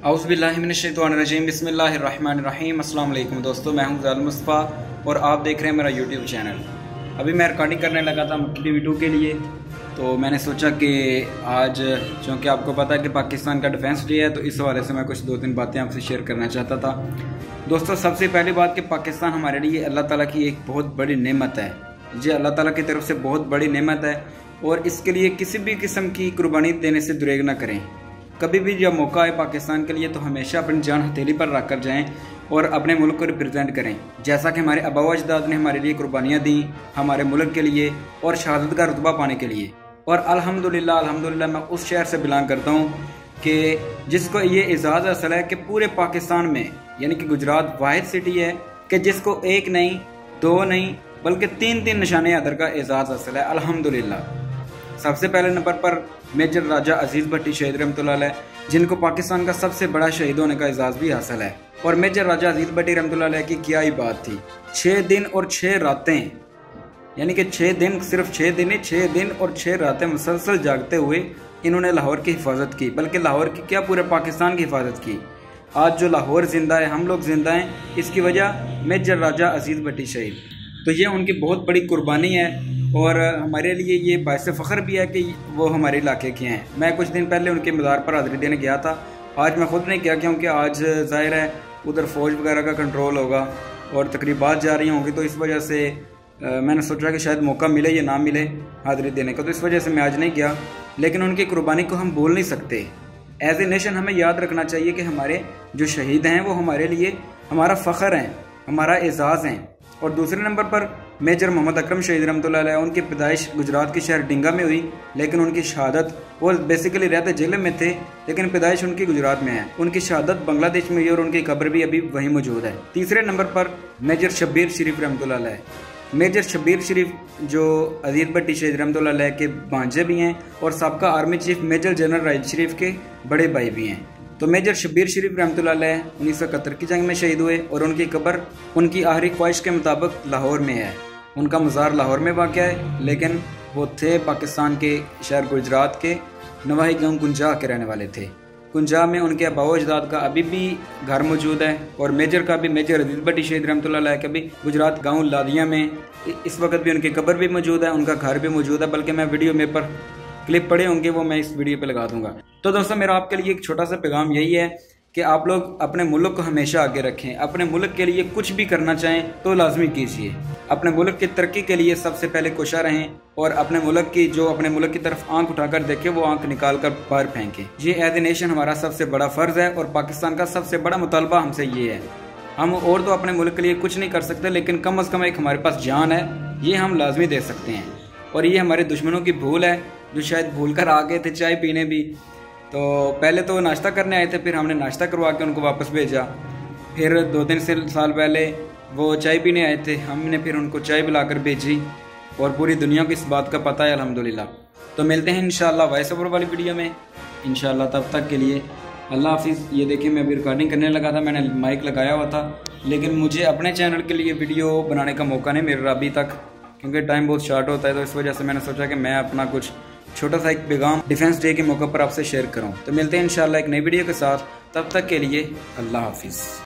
औज़ुबिल्लाहिमिनश्शैतानिर्रजीम बिस्मिल्लाहिर्रहमानिर्रहीम। अस्सलाम वालेकुम दोस्तों, मैं हूं ज़ाल मुस्तफ़ा और आप देख रहे हैं मेरा यूट्यूब चैनल। अभी मैं रिकॉर्डिंग करने लगा था मक्की वीडियो के लिए, तो मैंने सोचा कि आज चूँकि आपको पता है कि पाकिस्तान का डिफेंस डे है, तो इस हवाले से मैं कुछ 2-3 बातें आपसे शेयर करना चाहता था। दोस्तों, सबसे पहली बात कि पाकिस्तान हमारे लिए अल्लाह ताला की एक बहुत बड़ी नेमत है। ये अल्लाह ताला की तरफ से बहुत बड़ी नेमत है और इसके लिए किसी भी किस्म की कुर्बानी देने से दुरेग ना करें। कभी भी जब मौका आए पाकिस्तान के लिए तो हमेशा अपनी जान हथेली पर रख कर जाएँ और अपने मुल्क को रिप्रेजेंट करें, जैसा कि हमारे आबा अजदाद ने हमारे लिए कुर्बानियाँ दी हमारे मुल्क के लिए और शहादत का रुतबा पाने के लिए। और अल्हम्दुलिल्लाह मैं उस शहर से बिलोंग करता हूँ कि जिसको ये एजाज़ हासिल है कि पूरे पाकिस्तान में यानी कि गुजरात वाहिद सिटी है कि जिसको एक नहीं, दो नहीं, बल्कि 3-3 निशाने हैदर का एजाज़ हासिल है अल्हम्दुलिल्लाह। सबसे पहले नंबर पर मेजर राजा अजीज़ भट्टी शहीद रहमतुल्लाह अलैह, जिनको पाकिस्तान का सबसे बड़ा शहीद होने का एजाज़ भी हासिल है। और मेजर राजा अजीज़ भट्टी रहमतुल्लाह अलैह की क्या ही बात थी। 6 दिन और 6 रातें, यानी कि 6 दिन, सिर्फ 6 दिन नहीं, 6 दिन और 6 रातें मुसलसल जागते हुए इन्होंने लाहौर की हिफाजत की, बल्कि लाहौर की क्या पूरे पाकिस्तान की हिफाजत की। आज जो लाहौर जिंदा है, हम लोग जिंदा हैं, इसकी वजह मेजर राजा अजीज़ भट्टी शहीद। तो ये उनकी बहुत बड़ी कुर्बानी है और हमारे लिए ये बाइस फ़ख्र भी है कि वो हमारे इलाके के हैं। मैं कुछ दिन पहले उनके मज़ार पर हाज़िरी देने गया था। आज मैं ख़ुद नहीं गया क्योंकि आज ज़ाहिर है उधर फ़ौज वगैरह का कंट्रोल होगा और तकरीबात जा रही होंगी, तो इस वजह से मैंने सोचा कि शायद मौका मिले या ना मिले हाज़िरी देने का, तो इस वजह से मैं आज नहीं गया। लेकिन उनकी कुर्बानी को हम भूल नहीं सकते। एज ए नेशन हमें याद रखना चाहिए कि हमारे जो शहीद हैं वो हमारे लिए हमारा फ़ख्र हैं, हमारा एजाज़ हैं। और दूसरे नंबर पर मेजर मोहम्मद अकरम शहीद रहमतुल्लाह अलैह, उनकी पैदाइश गुजरात के शहर डिंगा में हुई, लेकिन उनकी शहादत, वो बेसिकली रहते जिले में थे लेकिन पैदाइश उनकी गुजरात में है। उनकी शहादत बांग्लादेश में हुई और उनकी कब्र भी अभी वहीं मौजूद है। तीसरे नंबर पर मेजर शब्बीर शरीफ रहमतुल्लाह अलैह। मेजर शब्बीर शरीफ जो अजीज़ भट्टी शहीद रहमतुल्लाह अलैह के भांजे भी हैं और साबका army chief major general Raheel Sharif के बड़े भाई भी हैं। तो मेजर शब्बीर शरीफ रहमतुल्लाह अलैह 1971 की जंग में शहीद हुए और उनकी कब्र उनकी आखिरी ख्वाहिश के मुताबिक लाहौर में है। उनका मज़ार लाहौर में वाक़ है, लेकिन वो थे पाकिस्तान के शहर गुजरात के नवाही गाँव कुंजा के रहने वाले थे। कुंजा में उनके आबा अजदाद का अभी भी घर मौजूद है और मेजर का भी, मेजर अजीज़ भट्टी शहीद रहमतुल्लाह अलैह का भी गुजरात गाँव लादिया में इस वक्त भी उनकी कब्र भी मौजूद है, उनका घर भी मौजूद है। बल्कि मैं वीडियो में पर क्लिप पड़े होंगे, वो मैं इस वीडियो पे लगा दूंगा। तो दोस्तों, मेरा आपके लिए एक छोटा सा पैगाम यही है कि आप लोग अपने मुल्क को हमेशा आगे रखें। अपने मुल्क के लिए कुछ भी करना चाहें तो लाजमी कीजिए। अपने मुल्क की तरक्की के लिए सबसे पहले कोशा रहें और अपने मुल्क की, जो अपने मुल्क की तरफ आंख उठाकर देखे वो आंख निकाल कर बाहर फेंके। ये एज ए नेशन हमारा सबसे बड़ा फ़र्ज़ है और पाकिस्तान का सबसे बड़ा मुतालबा हमसे ये है। हम और तो अपने मुल्क के लिए कुछ नहीं कर सकते, लेकिन कम अज़ कम एक हमारे पास जान है, ये हम लाजमी दे सकते हैं। और ये हमारे दुश्मनों की भूल है जो शायद भूल कर आ गए थे चाय पीने भी। तो पहले तो वो नाश्ता करने आए थे, फिर हमने नाश्ता करवा के उनको वापस भेजा। फिर 2-3 साल पहले वो चाय पीने आए थे, हमने फिर उनको चाय पिलाकर भेजी और पूरी दुनिया को इस बात का पता है अल्हम्दुलिल्लाह। तो मिलते हैं इंशाअल्लाह वॉइस ओवर वाली वीडियो में इंशाअल्लाह। तब तक के लिए अल्लाह हाफिज़। ये देखिए, मैं अभी रिकॉर्डिंग करने लगा था, मैंने माइक लगाया हुआ था, लेकिन मुझे अपने चैनल के लिए वीडियो बनाने का मौका नहीं मिल रहा अभी तक, क्योंकि टाइम बहुत शॉर्ट होता है। तो इस वजह से मैंने सोचा कि मैं अपना कुछ छोटा सा एक पैगाम डिफेंस डे के मौके पर आपसे शेयर करूं। तो मिलते हैं इंशाल्लाह एक नई वीडियो के साथ, तब तक के लिए अल्लाह हाफिज़।